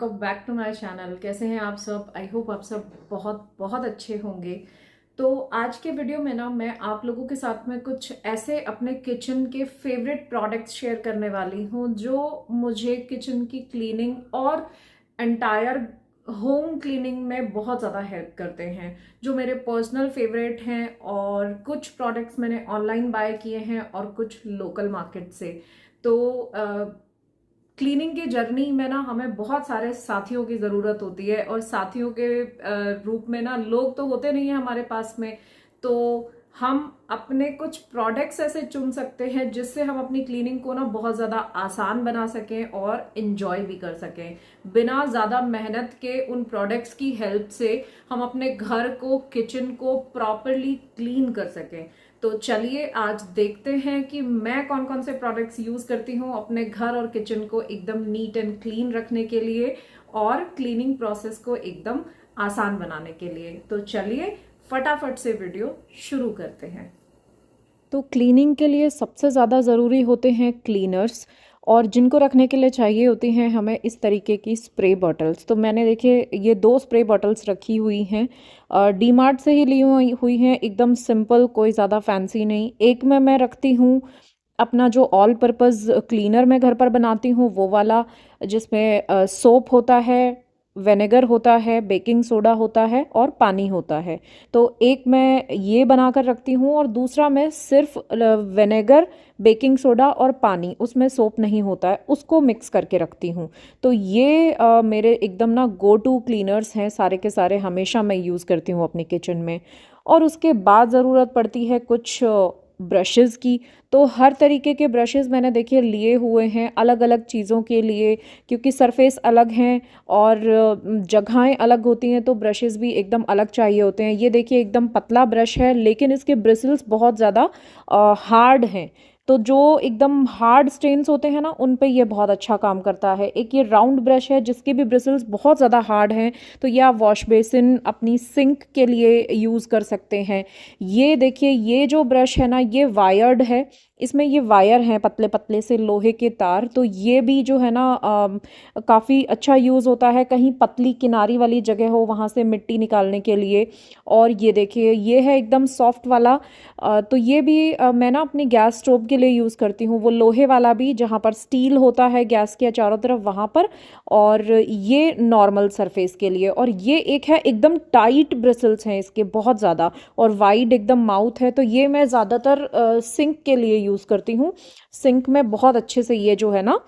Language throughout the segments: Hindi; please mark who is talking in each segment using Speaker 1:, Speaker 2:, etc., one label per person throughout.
Speaker 1: Welcome back to my channel. कैसे हैं आप सब? आई होप आप सब बहुत बहुत अच्छे होंगे। तो आज के वीडियो में ना मैं आप लोगों के साथ में कुछ ऐसे अपने किचन के फेवरेट प्रोडक्ट्स शेयर करने वाली हूँ जो मुझे किचन की क्लीनिंग और एंटायर होम क्लीनिंग में बहुत ज़्यादा हेल्प करते हैं, जो मेरे पर्सनल फेवरेट हैं। और कुछ प्रोडक्ट्स मैंने ऑनलाइन बाय किए हैं और कुछ लोकल मार्केट से। तो क्लीनिंग की जर्नी में ना हमें बहुत सारे साथियों की ज़रूरत होती है, और साथियों के रूप में ना लोग तो होते नहीं है हमारे पास में। तो हम अपने कुछ प्रोडक्ट्स ऐसे चुन सकते हैं जिससे हम अपनी क्लीनिंग को ना बहुत ज़्यादा आसान बना सकें और इन्जॉय भी कर सकें। बिना ज़्यादा मेहनत के उन प्रोडक्ट्स की हेल्प से हम अपने घर को, किचन को प्रॉपरली क्लीन कर सकें। तो चलिए आज देखते हैं कि मैं कौन कौन से प्रोडक्ट्स यूज करती हूँ अपने घर और किचन को एकदम नीट एंड क्लीन रखने के लिए और क्लीनिंग प्रोसेस को एकदम आसान बनाने के लिए। तो चलिए फटाफट से वीडियो शुरू करते हैं। तो क्लीनिंग के लिए सबसे ज़्यादा ज़रूरी होते हैं क्लीनर्स, और जिनको रखने के लिए चाहिए होती हैं हमें इस तरीके की स्प्रे बॉटल्स। तो मैंने देखिए ये 2 स्प्रे बॉटल्स रखी हुई हैं, डी मार्ट से ही ली हुई हैं, एकदम सिंपल, कोई ज़्यादा फैंसी नहीं। एक में मैं रखती हूँ अपना जो ऑल पर्पज़ क्लीनर मैं घर पर बनाती हूँ वो वाला, जिसमें सोप होता है, विनेगर होता है, बेकिंग सोडा होता है और पानी होता है। तो एक मैं ये बनाकर रखती हूँ और दूसरा मैं सिर्फ विनेगर, बेकिंग सोडा और पानी, उसमें सोप नहीं होता है, उसको मिक्स करके रखती हूँ। तो ये मेरे एकदम ना गो टू क्लीनर्स हैं, सारे के सारे हमेशा मैं यूज़ करती हूँ अपनी किचन में। और उसके बाद ज़रूरत पड़ती है कुछ ब्रशेज़ की। तो हर तरीके के ब्रशेज़ मैंने देखिए लिए हुए हैं अलग अलग चीज़ों के लिए, क्योंकि सरफेस अलग हैं और जगहें अलग होती हैं, तो ब्रशेज़ भी एकदम अलग चाहिए होते हैं। ये देखिए एकदम पतला ब्रश है, लेकिन इसके ब्रिसल्स बहुत ज़्यादा हार्ड हैं। तो जो एकदम हार्ड स्टेन्स होते हैं ना, उन पे ये बहुत अच्छा काम करता है। एक ये राउंड ब्रश है जिसके भी ब्रिसल्स बहुत ज़्यादा हार्ड हैं, तो ये आप वॉश बेसिन, अपनी सिंक के लिए यूज़ कर सकते हैं। ये देखिए ये जो ब्रश है ना, ये वायर्ड है, इसमें ये वायर हैं पतले पतले से लोहे के तार। तो ये भी जो है ना काफ़ी अच्छा यूज़ होता है, कहीं पतली किनारी वाली जगह हो वहाँ से मिट्टी निकालने के लिए। और ये देखिए ये है एकदम सॉफ्ट वाला, तो ये भी मैं ना अपनी गैस स्टोव के लिए यूज़ करती हूँ, वो लोहे वाला भी जहाँ पर स्टील होता है गैस के चारों तरफ वहाँ पर, और ये नॉर्मल सरफेस के लिए। और ये एक है एकदम टाइट ब्रिसल्स हैं इसके बहुत ज़्यादा, और वाइड एकदम माउथ है। तो ये मैं ज़्यादातर सिंक के लिए यूज़ करती हूँ। सिंक में बहुत अच्छे से ये जो है ना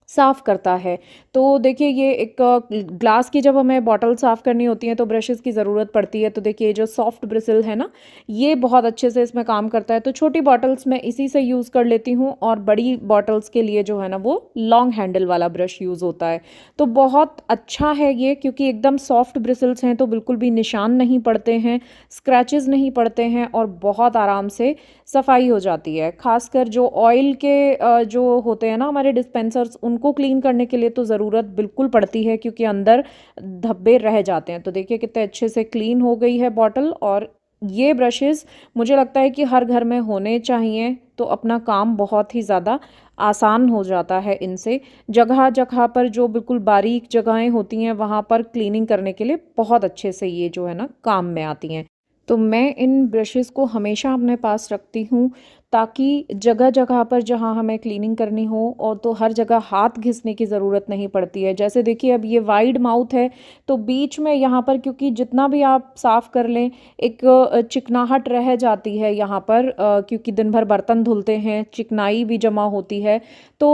Speaker 1: साफ़ करता है। तो देखिए ये एक ग्लास की जब हमें बॉटल साफ़ करनी होती है तो ब्रशेज़ की ज़रूरत पड़ती है। तो देखिए ये जो सॉफ्ट ब्रिसल है ना, ये बहुत अच्छे से इसमें काम करता है। तो छोटी बॉटल्स मैं इसी से यूज़ कर लेती हूँ, और बड़ी बॉटल्स के लिए जो है ना वो लॉन्ग हैंडल वाला ब्रश यूज़ होता है। तो बहुत अच्छा है ये, क्योंकि एकदम सॉफ्ट ब्रिसल्स हैं तो बिल्कुल भी निशान नहीं पड़ते हैं, स्क्रैचेस नहीं पड़ते हैं, और बहुत आराम से सफाई हो जाती है। खासकर जो ऑयल के जो होते हैं ना हमारे डिस्पेंसर्स, उनको क्लीन करने के लिए तो ज़रूरत बिल्कुल पड़ती है, क्योंकि अंदर धब्बे रह जाते हैं। तो देखिए कितने अच्छे से क्लीन हो गई है बॉटल। और ये ब्रशेस मुझे लगता है कि हर घर में होने चाहिए, तो अपना काम बहुत ही ज़्यादा आसान हो जाता है इनसे। जगह जगह पर जो बिल्कुल बारीक जगहें होती हैं वहाँ पर क्लीनिंग करने के लिए बहुत अच्छे से ये जो है ना काम में आती हैं। तो मैं इन ब्रशेज़ को हमेशा अपने पास रखती हूँ, ताकि जगह जगह पर जहाँ हमें क्लीनिंग करनी हो, और तो हर जगह हाथ घिसने की ज़रूरत नहीं पड़ती है। जैसे देखिए अब ये वाइड माउथ है, तो बीच में यहाँ पर, क्योंकि जितना भी आप साफ़ कर लें एक चिकनाहट रह जाती है यहाँ पर, क्योंकि दिन भर बर्तन धुलते हैं, चिकनाई भी जमा होती है। तो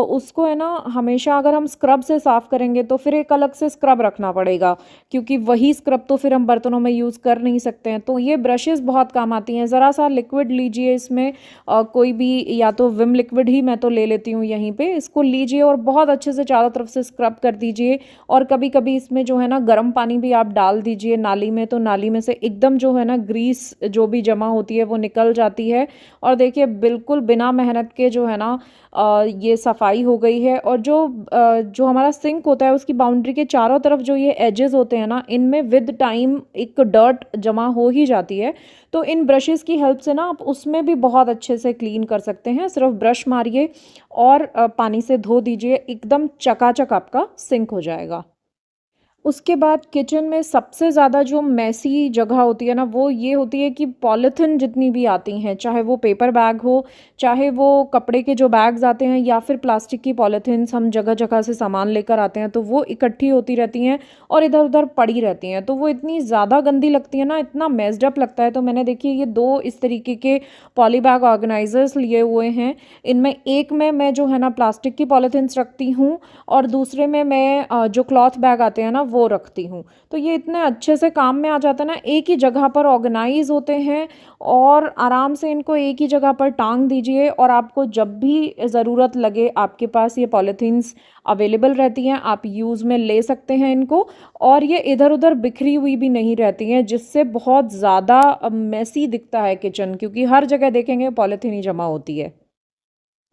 Speaker 1: उसको है ना हमेशा अगर हम स्क्रब से साफ़ करेंगे तो फिर एक अलग से स्क्रब रखना पड़ेगा, क्योंकि वही स्क्रब तो फिर हम बर्तनों में यूज़ कर नहीं सकते हैं। तो ये ब्रशेज़ बहुत काम आती हैं। ज़रा सा लिक्विड लीजिए इसमें, कोई भी, या तो विम लिक्विड ही मैं तो ले लेती हूँ यहीं पे, इसको लीजिए और बहुत अच्छे से चारों तरफ से स्क्रब कर दीजिए। और कभी कभी इसमें जो है ना गर्म पानी भी आप डाल दीजिए नाली में, तो नाली में से एकदम जो है ना ग्रीस जो भी जमा होती है वो निकल जाती है। और देखिए बिल्कुल बिना मेहनत के जो है ना ये सफाई हो गई है। और जो हमारा सिंक होता है उसकी बाउंड्री के चारों तरफ जो ये एजेस होते हैं ना, इनमें विद टाइम एक डर्ट जमा हो ही जाती है। तो इन ब्रशेस की हेल्प से ना आप उसमें भी बहुत अच्छे से क्लीन कर सकते हैं। सिर्फ ब्रश मारिए और पानी से धो दीजिए, एकदम चकाचक आपका सिंक हो जाएगा। उसके बाद किचन में सबसे ज़्यादा जो मैसी जगह होती है ना, वो ये होती है कि पॉलीथिन जितनी भी आती हैं, चाहे वो पेपर बैग हो, चाहे वो कपड़े के जो बैग्स आते हैं, या फिर प्लास्टिक की पॉलीथिन्स हम जगह जगह से सामान लेकर आते हैं, तो वो इकट्ठी होती रहती हैं और इधर उधर पड़ी रहती हैं। तो वो इतनी ज़्यादा गंदी लगती है ना, इतना मेस्ड अप लगता है। तो मैंने देखिए ये 2 इस तरीके के पॉली बैग ऑर्गेनाइजर्स लिए हुए हैं। इनमें एक में मैं जो है ना प्लास्टिक की पॉलीथिन्स रखती हूँ, और दूसरे में मैं जो क्लॉथ बैग आते हैं ना वो रखती हूँ। तो ये इतने अच्छे से काम में आ जाता है ना, एक ही जगह पर ऑर्गेनाइज होते हैं, और आराम से इनको एक ही जगह पर टांग दीजिए, और आपको जब भी ज़रूरत लगे आपके पास ये पॉलीथीन्स अवेलेबल रहती हैं, आप यूज़ में ले सकते हैं इनको। और ये इधर उधर बिखरी हुई भी नहीं रहती हैं, जिससे बहुत ज़्यादा मैसी दिखता है किचन, क्योंकि हर जगह देखेंगे पॉलीथीन ही जमा होती है।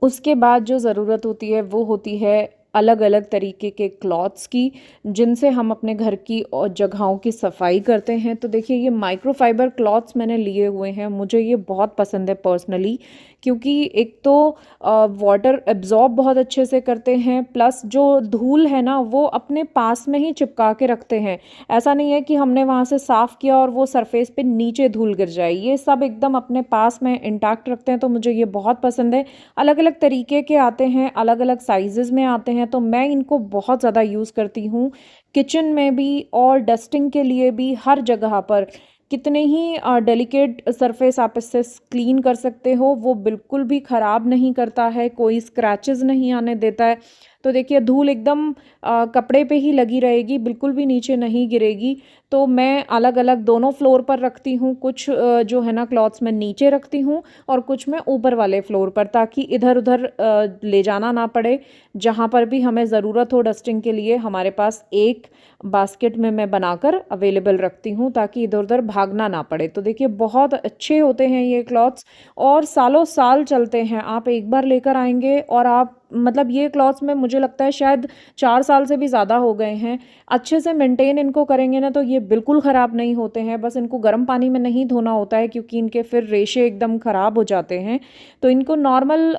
Speaker 1: उसके बाद जो ज़रूरत होती है वो होती है अलग अलग तरीके के क्लॉथ्स की, जिनसे हम अपने घर की और जगहों की सफाई करते हैं। तो देखिए ये माइक्रोफाइबर क्लॉथ्स मैंने लिए हुए हैं, मुझे ये बहुत पसंद है पर्सनली, क्योंकि एक तो वाटर एब्जॉर्ब बहुत अच्छे से करते हैं, प्लस जो धूल है ना वो अपने पास में ही चिपका के रखते हैं। ऐसा नहीं है कि हमने वहाँ से साफ़ किया और वो सरफेस पे नीचे धूल गिर जाए, ये सब एकदम अपने पास में इंटैक्ट रखते हैं। तो मुझे ये बहुत पसंद है। अलग अलग तरीके के आते हैं, अलग अलग साइजेस में आते हैं, तो मैं इनको बहुत ज़्यादा यूज़ करती हूँ किचन में भी और डस्टिंग के लिए भी। हर जगह पर कितने ही डेलिकेट सरफेस आप इससे क्लीन कर सकते हो, वो बिल्कुल भी ख़राब नहीं करता है, कोई स्क्रैचेस नहीं आने देता है। तो देखिए धूल एकदम कपड़े पे ही लगी रहेगी, बिल्कुल भी नीचे नहीं गिरेगी। तो मैं अलग अलग दोनों फ्लोर पर रखती हूँ, कुछ जो है ना क्लॉथ्स मैं नीचे रखती हूँ और कुछ मैं ऊपर वाले फ्लोर पर, ताकि इधर उधर ले जाना ना पड़े। जहाँ पर भी हमें ज़रूरत हो डस्टिंग के लिए, हमारे पास एक बास्केट में मैं बनाकर अवेलेबल रखती हूँ, ताकि इधर उधर भागना ना पड़े। तो देखिए बहुत अच्छे होते हैं ये क्लॉथ्स, और सालों साल चलते हैं। आप एक बार लेकर आएंगे और आप मतलब ये क्लॉथ्स में मुझे लगता है शायद 4 साल से भी ज़्यादा हो गए हैं। अच्छे से मेंटेन इनको करेंगे ना तो ये बिल्कुल ख़राब नहीं होते हैं। बस इनको गर्म पानी में नहीं धोना होता है, क्योंकि इनके फिर रेशे एकदम ख़राब हो जाते हैं। तो इनको नॉर्मल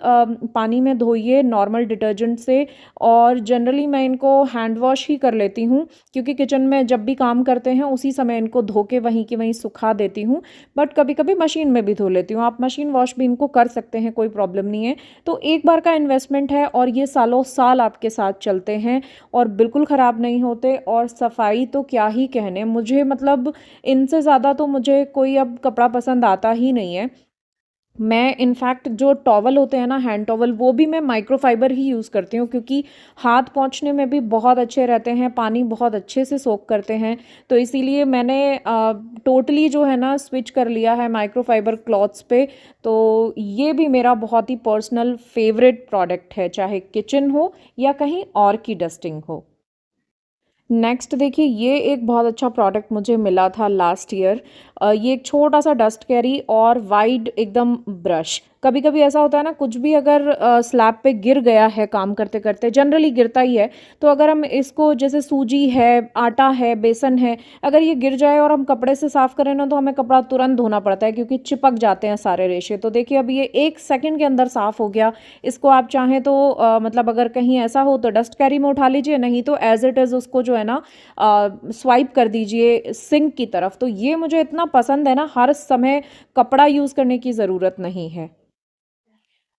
Speaker 1: पानी में धोइए, नॉर्मल डिटर्जेंट से। और जनरली मैं इनको हैंड वॉश ही कर लेती हूँ, क्योंकि किचन में जब भी काम करते हैं उसी समय इनको धो के वहीं की वहीं सुखा देती हूँ। बट कभी कभी मशीन में भी धो लेती हूँ। आप मशीन वॉश भी इनको कर सकते हैं, कोई प्रॉब्लम नहीं है। तो एक बार का इन्वेस्टमेंट है, और ये सालों साल आपके साथ चलते हैं और बिल्कुल ख़राब नहीं होते। और सफाई तो क्या ही कहने, मुझे मतलब इनसे ज़्यादा तो मुझे कोई अब कपड़ा पसंद आता ही नहीं है। मैं इनफैक्ट जो टॉवल होते हैं ना, हैंड टॉवल, वो भी मैं माइक्रोफाइबर ही यूज़ करती हूँ, क्योंकि हाथ पोंछने में भी बहुत अच्छे रहते हैं, पानी बहुत अच्छे से सोक करते हैं। तो इसीलिए मैंने टोटली जो है ना स्विच कर लिया है माइक्रोफाइबर क्लॉथ्स पे। तो ये भी मेरा बहुत ही पर्सनल फेवरेट प्रोडक्ट है, चाहे किचन हो या कहीं और की डस्टिंग हो। नेक्स्ट देखिए ये एक बहुत अच्छा प्रोडक्ट मुझे मिला था लास्ट ईयर। ये एक छोटा सा डस्ट कैरी और वाइड एकदम ब्रश। कभी कभी ऐसा होता है ना, कुछ भी अगर स्लैब पे गिर गया है काम करते करते, जनरली गिरता ही है। तो अगर हम इसको, जैसे सूजी है, आटा है, बेसन है, अगर ये गिर जाए और हम कपड़े से साफ करें ना, तो हमें कपड़ा तुरंत धोना पड़ता है, क्योंकि चिपक जाते हैं सारे रेशे। तो देखिए अब ये 1 सेकंड के अंदर साफ हो गया। इसको आप चाहें तो मतलब अगर कहीं ऐसा हो तो डस्ट कैरी में उठा लीजिए, नहीं तो एज इट इज़ उसको जो है ना स्वाइप कर दीजिए सिंक की तरफ। तो ये मुझे इतना पसंद है ना, हर समय कपड़ा यूज़ करने की ज़रूरत नहीं है।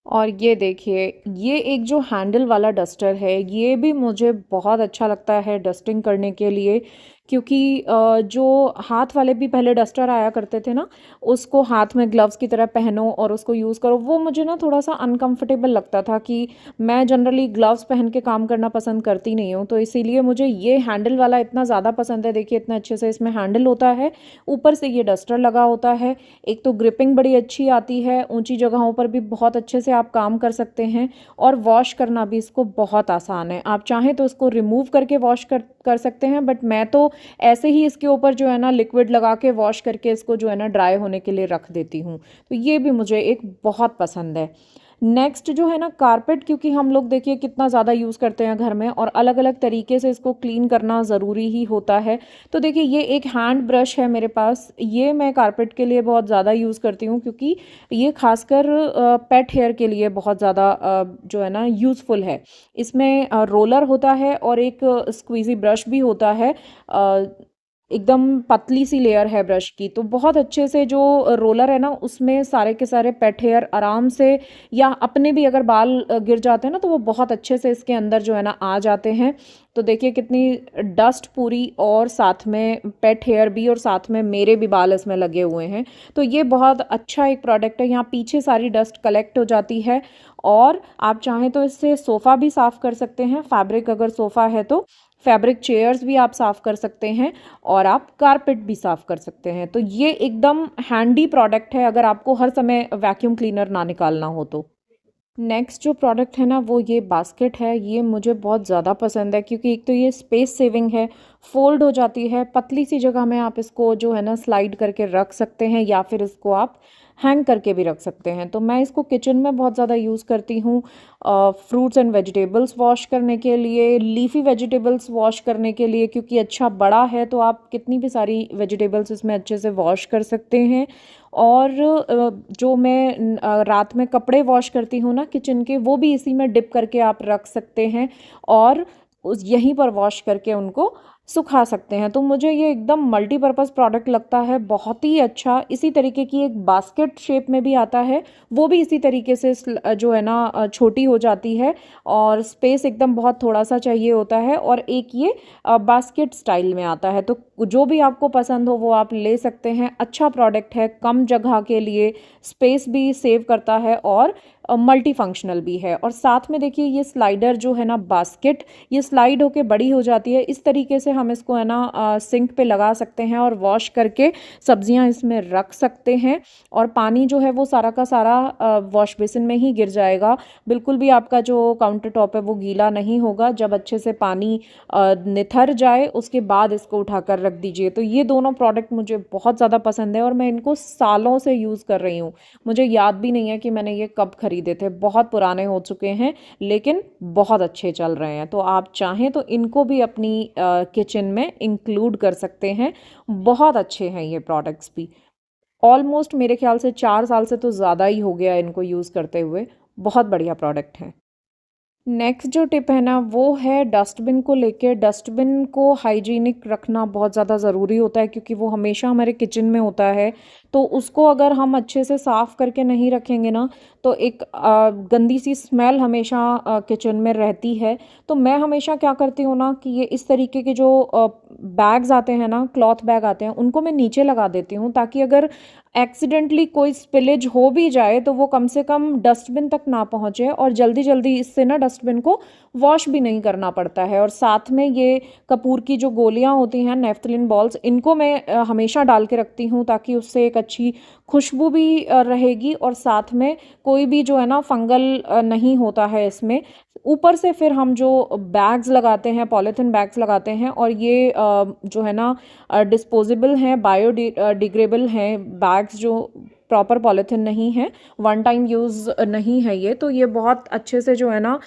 Speaker 1: और ये देखिए ये एक जो हैंडल वाला डस्टर है, ये भी मुझे बहुत अच्छा लगता है डस्टिंग करने के लिए। क्योंकि जो हाथ वाले भी पहले डस्टर आया करते थे ना, उसको हाथ में ग्लव्स की तरह पहनो और उसको यूज़ करो, वो मुझे ना थोड़ा सा अनकंफर्टेबल लगता था, कि मैं जनरली ग्लव्स पहन के काम करना पसंद करती नहीं हूँ। तो इसीलिए मुझे ये हैंडल वाला इतना ज़्यादा पसंद है। देखिए इतना अच्छे से इसमें हैंडल होता है, ऊपर से ये डस्टर लगा होता है। एक तो ग्रिपिंग बड़ी अच्छी आती है, ऊंची जगहों पर भी बहुत अच्छे से आप काम कर सकते हैं, और वॉश करना भी इसको बहुत आसान है। आप चाहें तो इसको रिमूव करके वॉश कर सकते हैं, बट मैं तो ऐसे ही इसके ऊपर जो है ना लिक्विड लगा के वॉश करके इसको जो है ना ड्राई होने के लिए रख देती हूँ। तो ये भी मुझे एक बहुत पसंद है। नेक्स्ट जो है ना कारपेट, क्योंकि हम लोग देखिए कितना ज़्यादा यूज़ करते हैं घर में और अलग अलग तरीके से इसको क्लीन करना ज़रूरी ही होता है। तो देखिए ये एक हैंड ब्रश है मेरे पास, ये मैं कारपेट के लिए बहुत ज़्यादा यूज़ करती हूँ, क्योंकि ये खासकर पेट हेयर के लिए बहुत ज़्यादा जो है ना यूज़फुल है। इसमें रोलर होता है और एक स्क्वीज़ी ब्रश भी होता है। एकदम पतली सी लेयर है ब्रश की, तो बहुत अच्छे से जो रोलर है ना उसमें सारे के सारे पेट हेयर आराम से, या अपने भी अगर बाल गिर जाते हैं ना तो वो बहुत अच्छे से इसके अंदर जो है ना आ जाते हैं। तो देखिए कितनी डस्ट पूरी, और साथ में पेट हेयर भी, और साथ में मेरे भी बाल इसमें लगे हुए हैं। तो ये बहुत अच्छा एक प्रोडक्ट है। यहाँ पीछे सारी डस्ट कलेक्ट हो जाती है, और आप चाहें तो इससे सोफ़ा भी साफ़ कर सकते हैं, फैब्रिक अगर सोफ़ा है तो फैब्रिक चेयर्स भी आप साफ़ कर सकते हैं, और आप कारपेट भी साफ़ कर सकते हैं। तो ये एकदम हैंडी प्रोडक्ट है अगर आपको हर समय वैक्यूम क्लीनर ना निकालना हो तो। नेक्स्ट जो प्रोडक्ट है ना वो ये बास्केट है। ये मुझे बहुत ज़्यादा पसंद है, क्योंकि एक तो ये स्पेस सेविंग है, फ़ोल्ड हो जाती है, पतली सी जगह में आप इसको जो है ना स्लाइड करके रख सकते हैं, या फिर इसको आप हैंग करके भी रख सकते हैं। तो मैं इसको किचन में बहुत ज़्यादा यूज़ करती हूँ, फ्रूट्स एंड वेजिटेबल्स वॉश करने के लिए, लीफ़ी वेजिटेबल्स वॉश करने के लिए, क्योंकि अच्छा बड़ा है तो आप कितनी भी सारी वेजिटेबल्स इसमें अच्छे से वॉश कर सकते हैं। और जो मैं रात में कपड़े वॉश करती हूँ ना किचन के, वो भी इसी में डिप करके आप रख सकते हैं, और उस यहीं पर वॉश करके उनको सुखा सकते हैं। तो मुझे ये एकदम मल्टीपर्पज़ प्रोडक्ट लगता है, बहुत ही अच्छा। इसी तरीके की एक बास्केट शेप में भी आता है, वो भी इसी तरीके से जो है ना छोटी हो जाती है, और स्पेस एकदम बहुत थोड़ा सा चाहिए होता है, और एक ये बास्केट स्टाइल में आता है। तो जो भी आपको पसंद हो वो आप ले सकते हैं। अच्छा प्रोडक्ट है, कम जगह के लिए, स्पेस भी सेव करता है, और मल्टी फंक्शनल भी है। और साथ में देखिए ये स्लाइडर जो है ना बास्केट, ये स्लाइड होके बड़ी हो जाती है। इस तरीके से हम इसको है ना सिंक पे लगा सकते हैं, और वॉश करके सब्जियां इसमें रख सकते हैं, और पानी जो है वो सारा का सारा वॉश बेसिन में ही गिर जाएगा। बिल्कुल भी आपका जो काउंटर टॉप है वो गीला नहीं होगा। जब अच्छे से पानी निथर जाए उसके बाद इसको उठाकर रख दीजिए। तो ये दोनों प्रोडक्ट मुझे बहुत ज़्यादा पसंद है, और मैं इनको सालों से यूज़ कर रही हूँ। मुझे याद भी नहीं है कि मैंने ये कब खरीदे थे, बहुत पुराने हो चुके हैं, लेकिन बहुत अच्छे चल रहे हैं। तो आप चाहें तो इनको भी अपनी किचन में इंक्लूड कर सकते हैं। बहुत अच्छे हैं ये प्रोडक्ट्स भी। ऑलमोस्ट मेरे ख्याल से 4 साल से तो ज़्यादा ही हो गया इनको यूज़ करते हुए। बहुत बढ़िया प्रोडक्ट है। नेक्स्ट जो टिप है ना वो है डस्टबिन को लेके। डस्टबिन को हाइजीनिक रखना बहुत ज़्यादा ज़रूरी होता है, क्योंकि वो हमेशा हमारे किचन में होता है। तो उसको अगर हम अच्छे से साफ़ करके नहीं रखेंगे ना तो एक गंदी सी स्मेल हमेशा किचन में रहती है। तो मैं हमेशा क्या करती हूँ ना कि ये इस तरीके के जो बैग्स आते हैं ना, क्लॉथ बैग आते हैं, उनको मैं नीचे लगा देती हूँ, ताकि अगर एक्सीडेंटली कोई स्पिलेज हो भी जाए तो वो कम से कम डस्टबिन तक ना पहुँचे, और जल्दी जल्दी इससे ना डस्टबिन को वॉश भी नहीं करना पड़ता है। और साथ में ये कपूर की जो गोलियां होती हैं, नेफ्थलिन बॉल्स, इनको मैं हमेशा डाल के रखती हूँ, ताकि उससे एक अच्छी खुशबू भी रहेगी, और साथ में कोई भी जो है ना फंगल नहीं होता है इसमें। ऊपर से फिर हम जो बैग्स लगाते हैं, पॉलीथिन बैग्स लगाते हैं, और ये जो है ना डिस्पोजेबल हैं, बायोडिग्रेडेबल हैं बैग्स, जो प्रॉपर पॉलीथिन नहीं है, वन टाइम यूज़ नहीं है ये, तो ये बहुत अच्छे से जो है ना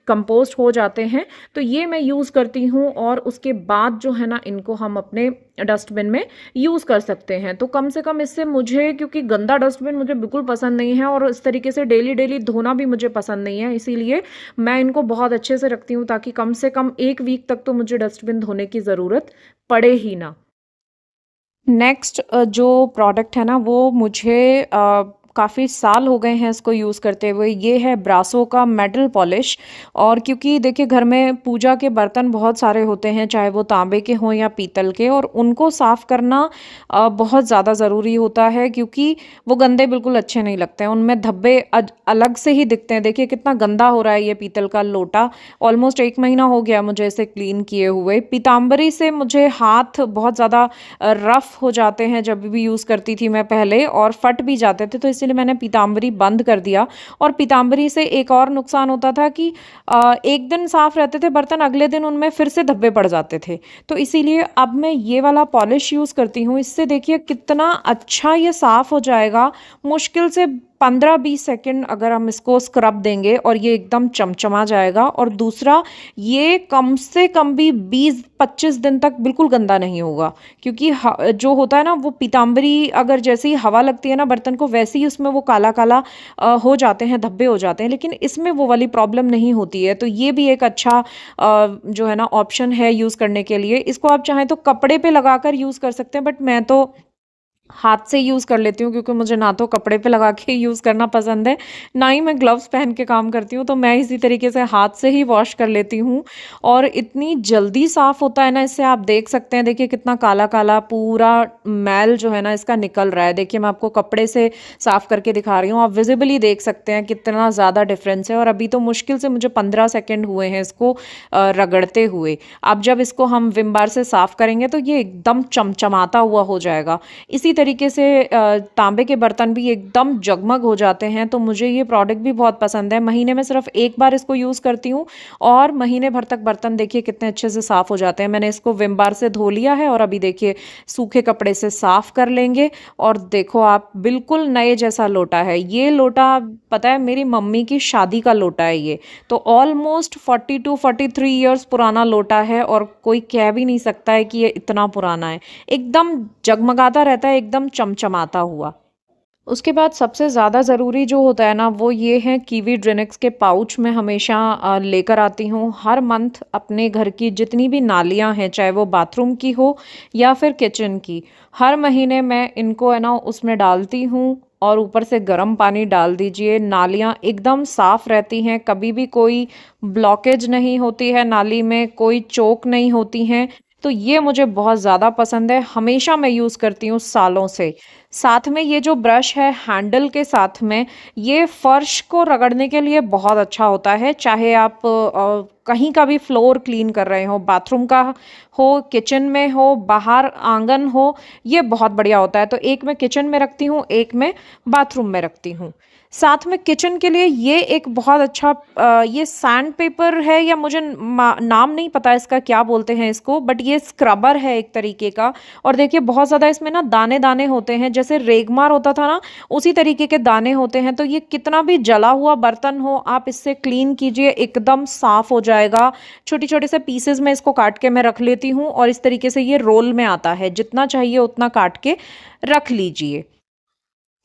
Speaker 1: कंपोस्ट हो जाते हैं। तो ये मैं यूज़ करती हूँ, और उसके बाद जो है ना इनको हम अपने डस्टबिन में यूज़ कर सकते हैं। तो कम से कम इससे मुझे, क्योंकि गंदा डस्टबिन मुझे बिल्कुल पसंद नहीं है, और इस तरीके से डेली डेली धोना भी मुझे पसंद नहीं है, इसीलिए मैं इनको बहुत अच्छे से रखती हूँ, ताकि कम से कम 1 वीक तक तो मुझे डस्टबिन धोने की ज़रूरत पड़े ही ना। नेक्स्ट जो प्रोडक्ट है ना वो मुझे काफ़ी साल हो गए हैं इसको यूज़ करते हुए। ये है ब्रासो का मेटल पॉलिश। और क्योंकि देखिए घर में पूजा के बर्तन बहुत सारे होते हैं, चाहे वो तांबे के हों या पीतल के, और उनको साफ़ करना बहुत ज़्यादा ज़रूरी होता है, क्योंकि वो गंदे बिल्कुल अच्छे नहीं लगते हैं, उनमें धब्बे अलग से ही दिखते हैं। देखिए कितना गंदा हो रहा है ये पीतल का लोटा। ऑलमोस्ट 1 महीना हो गया मुझे इसे क्लीन किए हुए। पीताम्बरी से मुझे हाथ बहुत ज़्यादा रफ़ हो जाते हैं जब भी यूज़ करती थी मैं पहले, और फट भी जाते थे, तो इसलिए मैंने पीताम्बरी बंद कर दिया। और पीताम्बरी से एक और नुकसान होता था कि एक दिन साफ़ रहते थे बर्तन, अगले दिन उनमें फिर से धब्बे पड़ जाते थे। तो इसीलिए अब मैं ये वाला पॉलिश यूज़ करती हूँ। इससे देखिए कितना अच्छा ये साफ़ हो जाएगा। मुश्किल से 15-20 सेकंड अगर हम इसको स्क्रब देंगे और ये एकदम चमचमा जाएगा। और दूसरा, ये कम से कम भी 20-25 दिन तक बिल्कुल गंदा नहीं होगा, क्योंकि जो होता है ना वो पीताम्बरी, अगर जैसे ही हवा लगती है ना बर्तन को, वैसे ही उसमें वो काला काला हो जाते हैं, धब्बे हो जाते हैं, लेकिन इसमें वो वाली प्रॉब्लम नहीं होती है। तो ये भी एक अच्छा जो है ना ऑप्शन है यूज़ करने के लिए। इसको आप चाहें तो कपड़े पे लगाकर यूज़ कर सकते हैं, बट मैं तो हाथ से यूज़ कर लेती हूँ, क्योंकि मुझे ना तो कपड़े पे लगा के यूज़ करना पसंद है, ना ही मैं ग्लव्स पहन के काम करती हूँ, तो मैं इसी तरीके से हाथ से ही वॉश कर लेती हूँ। और इतनी जल्दी साफ़ होता है ना इससे, आप देख सकते हैं, देखिए कितना काला-काला पूरा मैल जो है ना इसका निकल रहा है। देखिए मैं आपको कपड़े से साफ़ करके दिखा रही हूँ, आप विज़िबली देख सकते हैं कितना ज़्यादा डिफ़रेंस है। और अभी तो मुश्किल से मुझे 15 सेकंड हुए हैं इसको रगड़ते हुए। अब जब इसको हम विम बार से साफ़ करेंगे तो ये एकदम चमचमाता हुआ हो जाएगा। इसी तरीके से तांबे के बर्तन भी एकदम जगमग हो जाते हैं। तो मुझे ये प्रोडक्ट भी बहुत पसंद है। महीने में सिर्फ एक बार इसको यूज़ करती हूँ और महीने भर तक बर्तन देखिए कितने अच्छे से साफ़ हो जाते हैं। मैंने इसको विम बार से धो लिया है और अभी देखिए सूखे कपड़े से साफ़ कर लेंगे और देखो आप, बिल्कुल नए जैसा लोटा है। ये लोटा पता है मेरी मम्मी की शादी का लोटा है ये। तो ऑलमोस्ट 42-43 ईयर्स पुराना लोटा है और कोई कह भी नहीं सकता है कि ये इतना पुराना है। एकदम जगमगाता रहता है, एकदम चमचमाता हुआ। उसके बाद सबसे ज़्यादा ज़रूरी जो होता है ना वो ये है, कीवी ड्रिनिक्स के पाउच मैं हमेशा लेकर आती हूँ। हर मंथ अपने घर की जितनी भी नालियाँ हैं, चाहे वो बाथरूम की हो या फिर किचन की, हर महीने मैं इनको है ना उसमें डालती हूँ। और ऊपर से गर्म पानी डाल दीजिए, नालियाँ एकदम साफ़ रहती हैं, कभी भी कोई ब्लॉकेज नहीं होती है नाली में, कोई चोक नहीं होती हैं। तो ये मुझे बहुत ज़्यादा पसंद है, हमेशा मैं यूज़ करती हूँ सालों से। साथ में ये जो ब्रश है हैंडल के साथ में, ये फर्श को रगड़ने के लिए बहुत अच्छा होता है। चाहे आप कहीं का भी फ्लोर क्लीन कर रहे हो, बाथरूम का हो, किचन में हो, बाहर आंगन हो, ये बहुत बढ़िया होता है। तो एक मैं किचन में रखती हूँ, एक मैं बाथरूम में रखती हूँ। साथ में किचन के लिए ये एक बहुत अच्छा ये सैंड पेपर है, या मुझे नाम नहीं पता इसका क्या बोलते हैं इसको, बट ये स्क्रबर है एक तरीके का। और देखिए बहुत ज़्यादा इसमें ना दाने दाने होते हैं, जैसे रेगमार होता था ना उसी तरीके के दाने होते हैं। तो ये कितना भी जला हुआ बर्तन हो, आप इससे क्लीन कीजिए, एकदम साफ हो जाएगा। छोटी छोटे से पीसेज में इसको काट के मैं रख लेती हूँ और इस तरीके से ये रोल में आता है, जितना चाहिए उतना काट के रख लीजिए।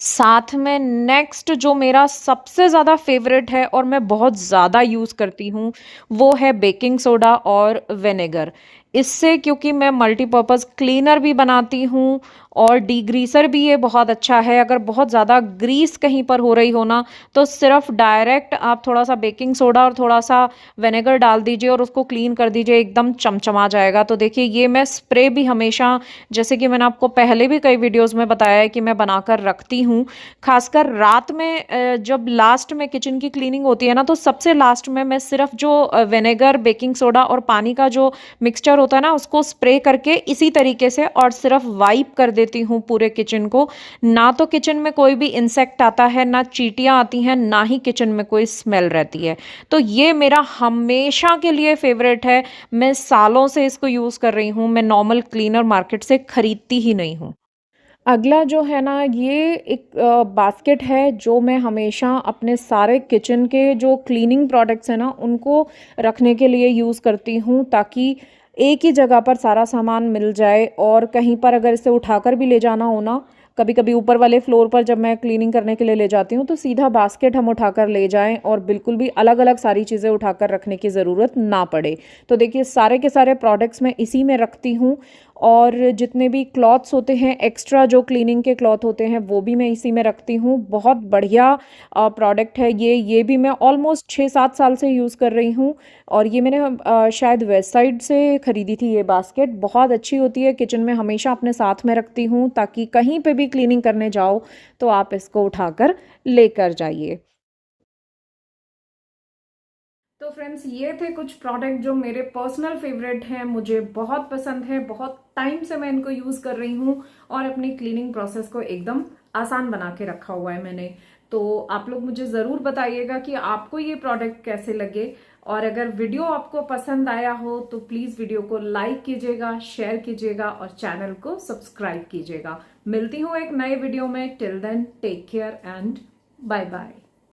Speaker 1: साथ में नेक्स्ट जो मेरा सबसे ज़्यादा फेवरेट है और मैं बहुत ज़्यादा यूज़ करती हूँ, वो है बेकिंग सोडा और विनेगर। इससे क्योंकि मैं मल्टीपर्पज़ क्लीनर भी बनाती हूँ और डिग्रीसर भी ये बहुत अच्छा है। अगर बहुत ज़्यादा ग्रीस कहीं पर हो रही हो ना, तो सिर्फ डायरेक्ट आप थोड़ा-सा बेकिंग सोडा और थोड़ा-सा विनेगर डाल दीजिए और उसको क्लीन कर दीजिए, एकदम चमचमा जाएगा। तो देखिए ये मैं स्प्रे भी हमेशा, जैसे कि मैंने आपको पहले भी कई वीडियोज़ में बताया है कि मैं बनाकर रखती हूँ। ख़ासकर रात में जब लास्ट में किचन की क्लीनिंग होती है ना, तो सबसे लास्ट में मैं सिर्फ जो विनेगर, बेकिंग सोडा और पानी का जो मिक्सचर होता है ना, उसको स्प्रे करके इसी तरीके से और सिर्फ वाइप कर देती हूँ पूरे किचन को। ना तो किचन में कोई भी इंसेक्ट आता है, ना चींटियाँ आती हैं, ना ही किचन में कोई स्मेल रहती है। तो ये मेरा हमेशा के लिए फ़ेवरेट है। मैं सालों से इसको यूज़ कर रही हूँ। मैं नॉर्मल क्लीनर मार्केट से खरीदती ही नहीं हूँ। अगला जो है ना, ये एक बास्केट है जो मैं हमेशा अपने सारे किचन के जो क्लीनिंग प्रोडक्ट्स हैं ना उनको रखने के लिए यूज़ करती हूँ, ताकि एक ही जगह पर सारा सामान मिल जाए। और कहीं पर अगर इसे उठाकर भी ले जाना हो ना, कभी कभी ऊपर वाले फ्लोर पर जब मैं क्लीनिंग करने के लिए ले जाती हूँ, तो सीधा बास्केट हम उठाकर ले जाएं और बिल्कुल भी अलग अलग सारी चीज़ें उठाकर रखने की ज़रूरत ना पड़े। तो देखिए सारे के सारे प्रोडक्ट्स मैं इसी में रखती हूँ। और जितने भी क्लॉथ्स होते हैं, एक्स्ट्रा जो क्लीनिंग के क्लॉथ होते हैं, वो भी मैं इसी में रखती हूँ। बहुत बढ़िया प्रोडक्ट है ये भी मैं ऑलमोस्ट 6-7 साल से यूज़ कर रही हूँ। और ये मैंने शायद वेस्ट साइड से ख़रीदी थी। ये बास्केट बहुत अच्छी होती है, किचन में हमेशा अपने साथ में रखती हूँ, ताकि कहीं पे भी क्लीनिंग करने जाओ तो आप इसको उठाकर लेकर जाइए। तो फ्रेंड्स, ये थे कुछ प्रोडक्ट जो मेरे पर्सनल फेवरेट हैं, मुझे बहुत पसंद है, बहुत टाइम से मैं इनको यूज़ कर रही हूँ और अपनी क्लीनिंग प्रोसेस को एकदम आसान बना के रखा हुआ है मैंने। तो आप लोग मुझे ज़रूर बताइएगा कि आपको ये प्रोडक्ट कैसे लगे। और अगर वीडियो आपको पसंद आया हो तो प्लीज़ वीडियो को लाइक कीजिएगा, शेयर कीजिएगा और चैनल को सब्सक्राइब कीजिएगा। मिलती हूँ एक नए वीडियो में। Till then take care and bye bye.